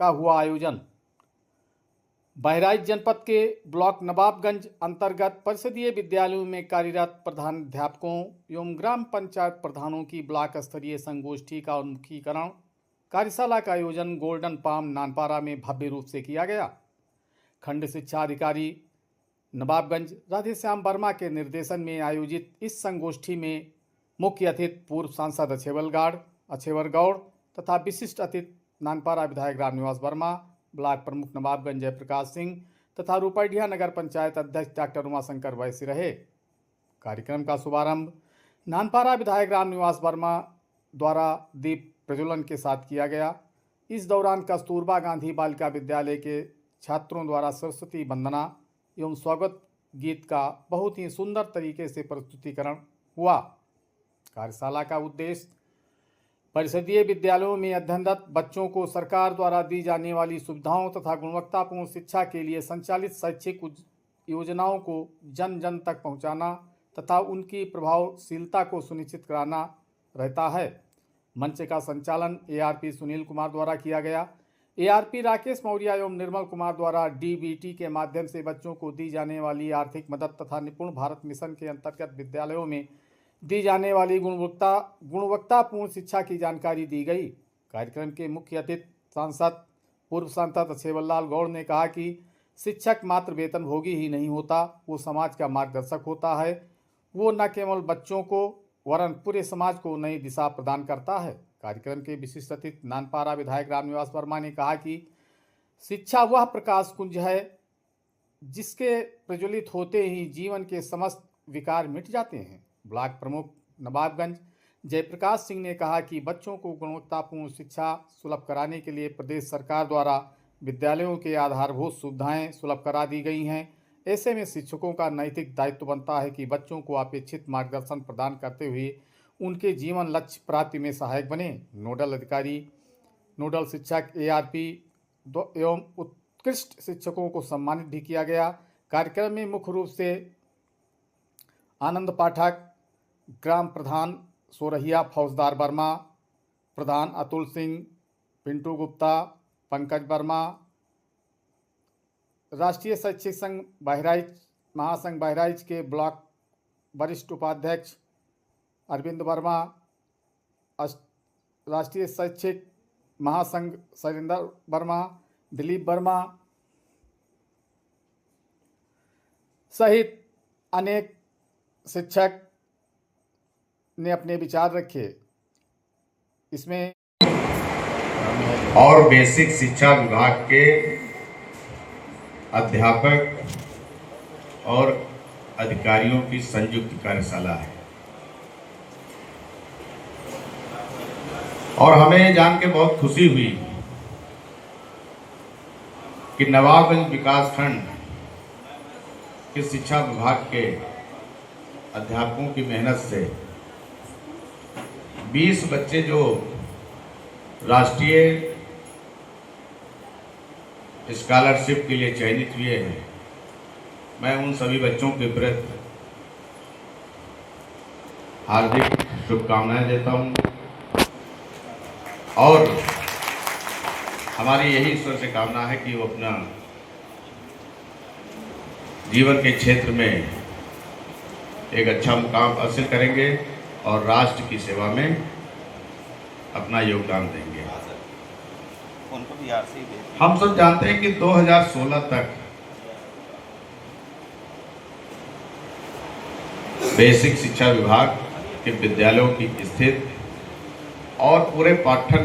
का हुआ आयोजन। बहराइच जनपद के ब्लॉक नवाबगंज अंतर्गत परिषदीय विद्यालयों में कार्यरत प्रधानाध्यापकों एवं ग्राम पंचायत प्रधानों की ब्लॉक स्तरीय संगोष्ठी का उन्मुखीकरण कार्यशाला का आयोजन गोल्डन पाम नानपारा में भव्य रूप से किया गया। खंड शिक्षा अधिकारी नवाबगंज राधेश्याम वर्मा के निर्देशन में आयोजित इस संगोष्ठी में मुख्य अतिथि पूर्व सांसद अछेवर गौड़ तथा विशिष्ट अतिथि नानपारा विधायक रामनिवास वर्मा, ब्लॉक प्रमुख नवाबगंज जयप्रकाश सिंह तथा रुपैडिया नगर पंचायत अध्यक्ष डॉक्टर उमाशंकर वैश्य रहे। कार्यक्रम का शुभारंभ नानपारा विधायक रामनिवास वर्मा द्वारा दीप प्रज्वलन के साथ किया गया। इस दौरान कस्तूरबा गांधी बालिका विद्यालय के छात्रों द्वारा सरस्वती वंदना एवं स्वागत गीत का बहुत ही सुंदर तरीके से प्रस्तुतिकरण हुआ। कार्यशाला का उद्देश्य परिषदीय विद्यालयों में अध्ययनरत बच्चों को सरकार द्वारा दी जाने वाली सुविधाओं तथा गुणवत्तापूर्ण शिक्षा के लिए संचालित शैक्षिक योजनाओं को जन जन तक पहुंचाना तथा उनकी प्रभावशीलता को सुनिश्चित कराना रहता है। मंच का संचालन ARP सुनील कुमार द्वारा किया गया। ARP राकेश मौर्य एवं निर्मल कुमार द्वारा DBT के माध्यम से बच्चों को दी जाने वाली आर्थिक मदद तथा निपुण भारत मिशन के अंतर्गत विद्यालयों में दी जाने वाली गुणवत्तापूर्ण शिक्षा की जानकारी दी गई। कार्यक्रम के मुख्य अतिथि पूर्व सांसद अछेवरलाल गौड़ ने कहा कि शिक्षक मात्र वेतनभोगी ही नहीं होता, वो समाज का मार्गदर्शक होता है। वो न केवल बच्चों को वरन पूरे समाज को नई दिशा प्रदान करता है। कार्यक्रम के विशिष्ट अतिथि नानपारा विधायक रामनिवास वर्मा ने कहा कि शिक्षा वह प्रकाश कुंज है जिसके प्रज्वलित होते ही जीवन के समस्त विकार मिट जाते हैं। ब्लॉक प्रमुख नवाबगंज जयप्रकाश सिंह ने कहा कि बच्चों को गुणवत्तापूर्ण शिक्षा सुलभ कराने के लिए प्रदेश सरकार द्वारा विद्यालयों के आधारभूत सुविधाएं सुलभ करा दी गई हैं। ऐसे में शिक्षकों का नैतिक दायित्व बनता है कि बच्चों को अपेक्षित मार्गदर्शन प्रदान करते हुए उनके जीवन लक्ष्य प्राप्ति में सहायक बने। नोडल शिक्षक ARP एवं उत्कृष्ट शिक्षकों को सम्मानित भी किया गया। कार्यक्रम में मुख्य रूप से आनंद पाठक, ग्राम प्रधान सोरहिया फौजदार वर्मा, प्रधान अतुल सिंह, पिंटू गुप्ता, पंकज वर्मा, राष्ट्रीय शैक्षिक संघ बहराइच महासंघ बहराइच के ब्लॉक वरिष्ठ उपाध्यक्ष अरविंद वर्मा, राष्ट्रीय शैक्षिक महासंघ शैलेंद्र वर्मा, दिलीप वर्मा सहित अनेक शिक्षक ने अपने विचार रखे। इसमें और बेसिक शिक्षा विभाग के अध्यापक और अधिकारियों की संयुक्त कार्यशाला है और हमें जान के बहुत खुशी हुई कि नवाबगंज विकासखंड के शिक्षा विभाग के अध्यापकों की मेहनत से 20 बच्चे जो राष्ट्रीय स्कॉलरशिप के लिए चयनित हुए हैं, मैं उन सभी बच्चों के प्रति हार्दिक शुभकामनाएं देता हूं और हमारी यही ईश्वर से कामना है कि वो अपना जीवन के क्षेत्र में एक अच्छा मुकाम हासिल करेंगे और राष्ट्र की सेवा में अपना योगदान देंगे। हम सब जानते हैं कि 2016 तक बेसिक शिक्षा विभाग के विद्यालयों की स्थिति और पूरे पठन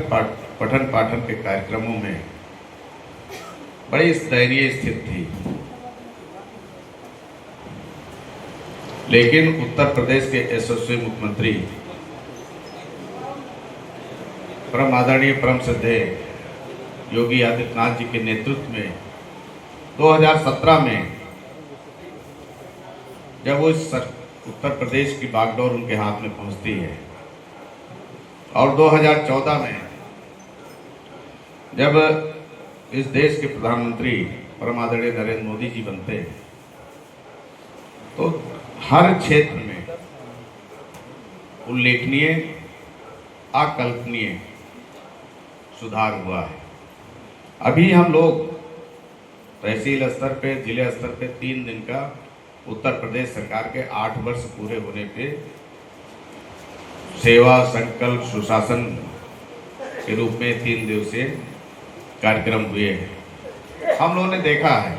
पाठन के कार्यक्रमों में बड़ी दयनीय स्थिति थी। लेकिन उत्तर प्रदेश के यशस्वी मुख्यमंत्री परम आदरणीय परम श्रद्धेय योगी आदित्यनाथ जी के नेतृत्व में 2017 में जब वो उत्तर प्रदेश की बागडोर उनके हाथ में पहुंचती है और 2014 में जब इस देश के प्रधानमंत्री परम आदरणीय नरेंद्र मोदी जी बनते हैं तो हर क्षेत्र में उल्लेखनीय अकल्पनीय सुधार हुआ है। अभी हम लोग तहसील स्तर पे, जिले स्तर पे 3 दिन का उत्तर प्रदेश सरकार के 8 वर्ष पूरे होने पे सेवा संकल्प सुशासन के रूप में 3 दिवसीय कार्यक्रम हुए हैं। हम लोगों ने देखा है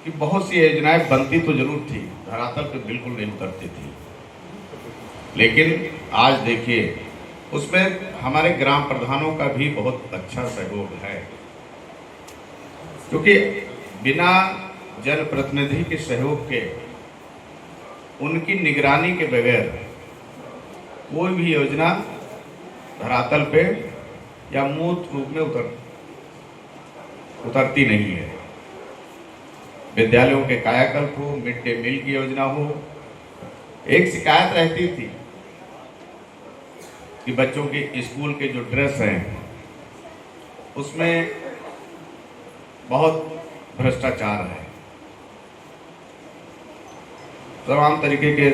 कि बहुत सी योजनाएं बनती तो जरूर थी, धरातल पे बिल्कुल नहीं उतरती थी, लेकिन आज देखिए उसमें हमारे ग्राम प्रधानों का भी बहुत अच्छा सहयोग है, क्योंकि बिना जनप्रतिनिधि के सहयोग के, उनकी निगरानी के बगैर कोई भी योजना धरातल पे या मूर्त रूप में उतरती नहीं है। विद्यालयों के कायाकल्प हो, मिड डे मील की योजना हो, एक शिकायत रहती थी कि बच्चों के स्कूल के जो ड्रेस हैं उसमें बहुत भ्रष्टाचार है। तमाम तरीके के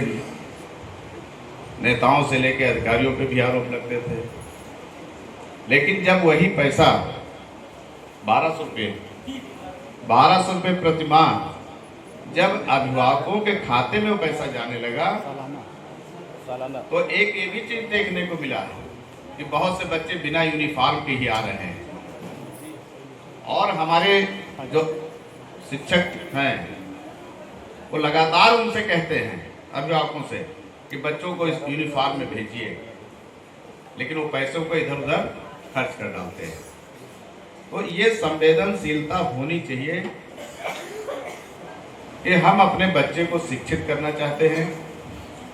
नेताओं से लेकर अधिकारियों पे भी आरोप लगते थे, लेकिन जब वही पैसा 1200 रुपये प्रति माह जब अभिभावकों के खाते में वो पैसा जाने लगा, तो एक ये भी चीज देखने को मिला कि बहुत से बच्चे बिना यूनिफॉर्म के ही आ रहे हैं, और हमारे जो शिक्षक हैं वो लगातार उनसे कहते हैं, अभिभावकों से, कि बच्चों को इस यूनिफॉर्म में भेजिए, लेकिन वो पैसों को इधर उधर खर्च कर डालते हैं। तो ये संवेदनशीलता होनी चाहिए कि हम अपने बच्चे को शिक्षित करना चाहते हैं,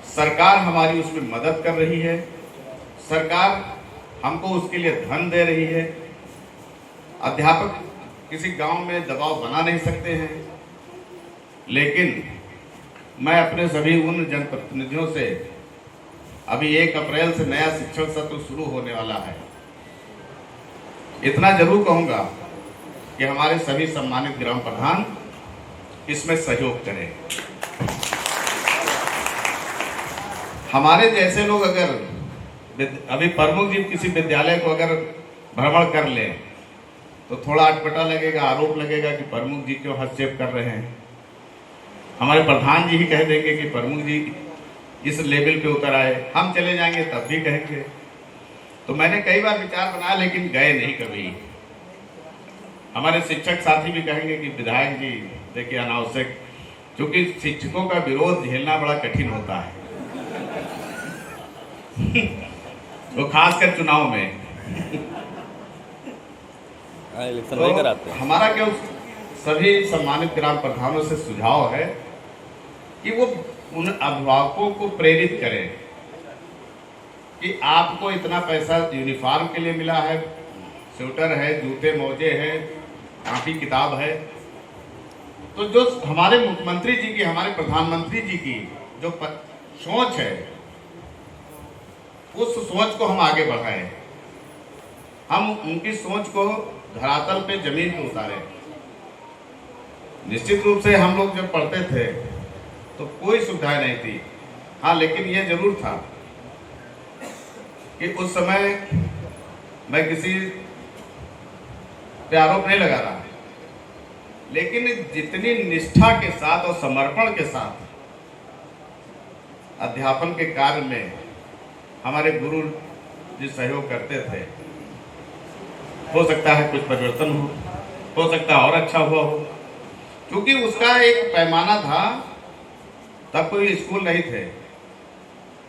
सरकार हमारी उसमें मदद कर रही है, सरकार हमको उसके लिए धन दे रही है। अध्यापक किसी गांव में दबाव बना नहीं सकते हैं, लेकिन मैं अपने सभी उन जनप्रतिनिधियों से, अभी 1 अप्रैल से नया शिक्षण सत्र शुरू होने वाला है, इतना जरूर कहूंगा कि हमारे सभी सम्मानित ग्राम प्रधान इसमें सहयोग करें। हमारे जैसे लोग अगर अभी प्रमुख जी किसी विद्यालय को अगर भ्रमण कर लें तो थोड़ा अटपटा लगेगा, आरोप लगेगा कि प्रमुख जी क्यों हस्तक्षेप कर रहे हैं। हमारे प्रधान जी ही कह देंगे कि प्रमुख जी इस लेवल पे उतर आए, हम चले जाएंगे तब भी कहेंगे। तो मैंने कई बार विचार बनाया, लेकिन गए नहीं कभी। हमारे शिक्षक साथी भी कहेंगे कि विधायक जी देखिए अनावश्यक, क्योंकि शिक्षकों का विरोध झेलना बड़ा कठिन होता है वो खासकर चुनाव में तो हमारा क्या सभी सम्मानित ग्राम प्रधानों से सुझाव है कि वो उन अभिभावकों को प्रेरित करें कि आपको इतना पैसा यूनिफॉर्म के लिए मिला है, स्वेटर है, जूते मोजे हैं, कॉपी किताब है, तो जो हमारे मुख्यमंत्री जी की, हमारे प्रधानमंत्री जी की जो सोच है, उस सोच को हम आगे बढ़ाएं, हम उनकी सोच को धरातल पे जमीन पे उतारें। निश्चित रूप से हम लोग जब पढ़ते थे तो कोई सुविधाएं नहीं थी, हाँ, लेकिन ये जरूर था कि उस समय मैं किसी पे आरोप नहीं लगा रहा, लेकिन जितनी निष्ठा के साथ और समर्पण के साथ अध्यापन के कार्य में हमारे गुरु जी सहयोग करते थे, हो सकता है कुछ परिवर्तन हो सकता है और अच्छा हुआ हो, क्योंकि उसका एक पैमाना था। तब कोई स्कूल नहीं थे,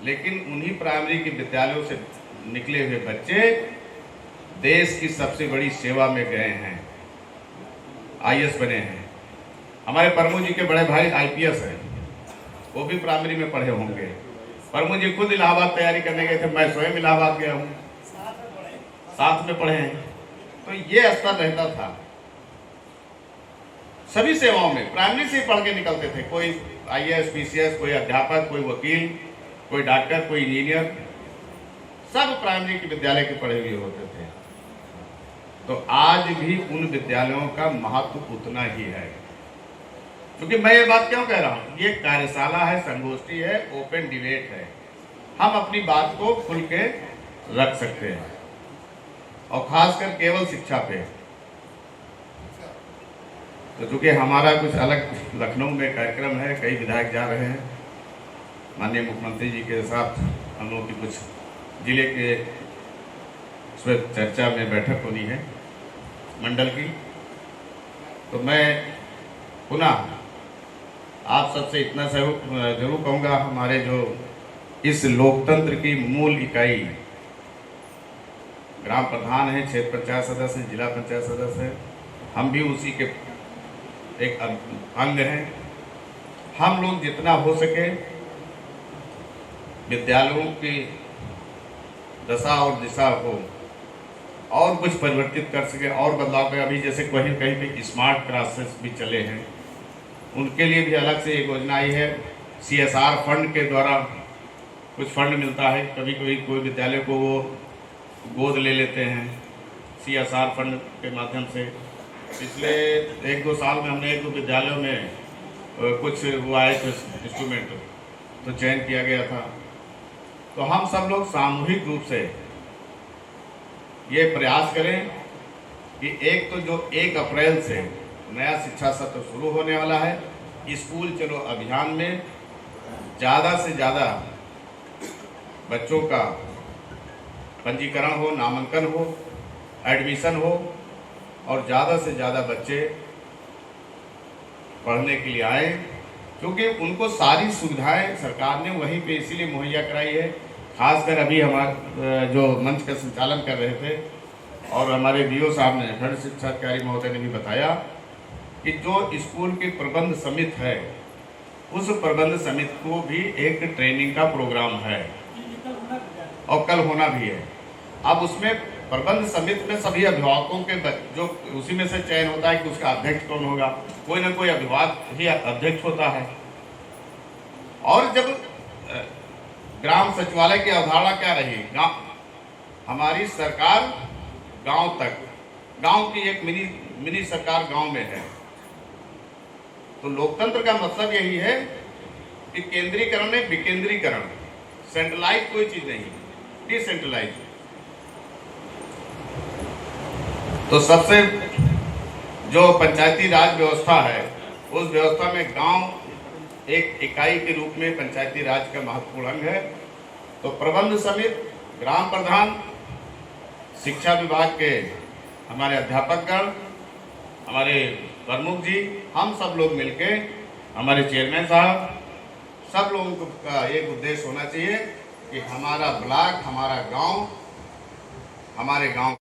लेकिन उन्हीं प्राइमरी के विद्यालयों से निकले हुए बच्चे देश की सबसे बड़ी सेवा में गए हैं, IAS बने हैं। हमारे प्रमुख जी के बड़े भाई IPS हैं, वो भी प्राइमरी में पढ़े होंगे। प्रमुख जी खुद इलाहाबाद तैयारी करने गए थे, मैं स्वयं इलाहाबाद गया हूँ, साथ में पढ़े हैं। तो ये स्तर रहता था सभी सेवाओं में, प्राइमरी से पढ़ के निकलते थे, कोई IAS PCS, कोई अध्यापक, कोई वकील, कोई डॉक्टर, कोई इंजीनियर, सब प्राइमरी के विद्यालय के पढ़े हुए होते थे। तो आज भी उन विद्यालयों का महत्व उतना ही है, क्योंकि मैं ये बात क्यों कह रहा हूँ, ये कार्यशाला है, संगोष्ठी है, ओपन डिबेट है, हम अपनी बात को खुल के रख सकते हैं। और खासकर केवल शिक्षा पे। तो चूंकि हमारा कुछ अलग लखनऊ में कार्यक्रम है, कई विधायक जा रहे हैं, माननीय मुख्यमंत्री जी के साथ हम लोग की कुछ जिले के उसमें चर्चा में बैठक होनी है मंडल की। तो मैं पुनः आप सबसे इतना जरूर कहूँगा, हमारे जो इस लोकतंत्र की मूल इकाई ग्राम प्रधान है, क्षेत्र पंचायत सदस्य है, जिला पंचायत सदस्य है, हम भी उसी के एक अंग हैं। हम लोग जितना हो सके विद्यालयों की दशा और दिशा को और कुछ परिवर्तित कर सके और बदलाव करें। अभी जैसे कहीं कहीं पे स्मार्ट क्लासेस भी चले हैं, उनके लिए भी अलग से एक योजना आई है। CSR फंड के द्वारा कुछ फंड मिलता है, कभी कभी कोई विद्यालय को वो गोद ले लेते हैं CSR फंड के माध्यम से। पिछले 1-2 साल में हमने 1-2 विद्यालयों में कुछ वो आए थे इंस्ट्रूमेंट, तो चयन किया गया था। तो हम सब लोग सामूहिक रूप से ये प्रयास करें कि एक तो जो 1 अप्रैल से नया शिक्षा सत्र शुरू होने वाला है, स्कूल चलो अभियान में ज़्यादा से ज़्यादा बच्चों का पंजीकरण हो, नामांकन हो, एडमिशन हो और ज़्यादा से ज़्यादा बच्चे पढ़ने के लिए आए, क्योंकि उनको सारी सुविधाएं सरकार ने वहीं पे इसीलिए मुहैया कराई है। खासकर अभी हमारे जो मंच का संचालन कर रहे थे और हमारे DO साहब ने, खंड शिक्षा अधिकारी महोदय ने भी बताया कि जो स्कूल की प्रबंध समिति है, उस प्रबंध समिति को भी एक ट्रेनिंग का प्रोग्राम है और कल होना भी है। अब उसमें प्रबंध समिति में सभी अभिभावकों के जो उसी में से चयन होता है कि उसका अध्यक्ष कौन होगा, कोई ना कोई अभिभावक ही अध्यक्ष होता है। और जब ग्राम सचिवालय की अवधारणा क्या रही, हमारी सरकार गांव तक, गांव की एक मिनी सरकार गांव में है। तो लोकतंत्र का मतलब यही है कि केंद्रीकरण में विकेंद्रीकरण, सेंट्रलाइज कोई चीज नहीं, डिसेंट्रलाइज। तो सबसे जो पंचायती राज व्यवस्था है, उस व्यवस्था में गांव एक इकाई के रूप में पंचायती राज का महत्वपूर्ण अंग है। तो प्रबंध समिति, ग्राम प्रधान, शिक्षा विभाग के हमारे अध्यापकगण, हमारे प्रमुख जी, हम सब लोग मिलके, हमारे चेयरमैन साहब, सब लोगों का एक उद्देश्य होना चाहिए कि हमारा ब्लॉक, हमारा गांव, हमारे गांव